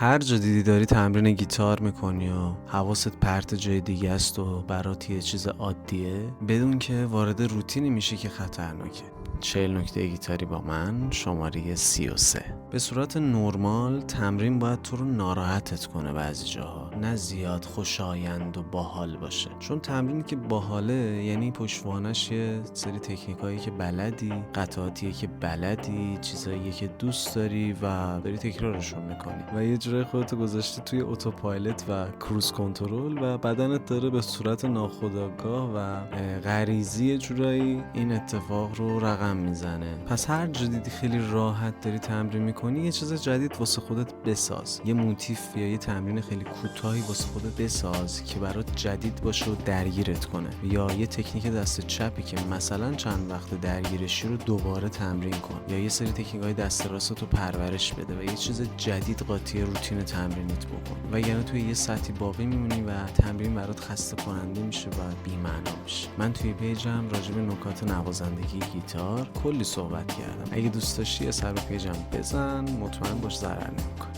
هر جا دیدی داری تمرین گیتار میکنی و حواست پرت جای دیگه است و برات یه چیز عادیه، بدون که وارد روتینی میشی که خطرناکه. 40 نکته گیتاری با من، شماره 33. به صورت نرمال تمرین باید تو رو ناراحتت کنه بعضی جاها، نه زیاد خوشایند و باحال باشه. چون تمرینی که باحاله یعنی پشتوانش یه سری تکنیکایی که بلدی، قطعاتیه که بلدی، چیزاییه که دوست داری و داری تکرارشون میکنی و یه جورای خودتو گذاشتی توی اتوپایلوت و کروز کنترل و بدنت داره به صورت ناخودآگاه و غریزی جورایی این اتفاق رو رقم میزنه. پس هر جا دیدی خیلی راحت داری تمرین میکنی، یه چیز جدید واسه خودت بساز. یه موتیف یا یه تمرین خیلی کوتاهی واسه خودت بساز که برات جدید باشه و درگیرت کنه، یا یه تکنیک دست چپی که مثلا چند وقت درگیرشی رو دوباره تمرین کن، یا یه سری تکنیک‌های دست راست رو پرورش بده و یه چیز جدید قاطی روتین تمرینت بکن. وگرنه توی یه سطحی باقی میمونی و تمرین برات خسته کننده میشه و بی‌معنا میشه. من توی پیجم راجع به نکات نوازندگی گیتار کلی صحبت کردم. اگه دوست داشتی یه سر به پیجم بزن، مطمئن باش ضرر نمی‌کنی.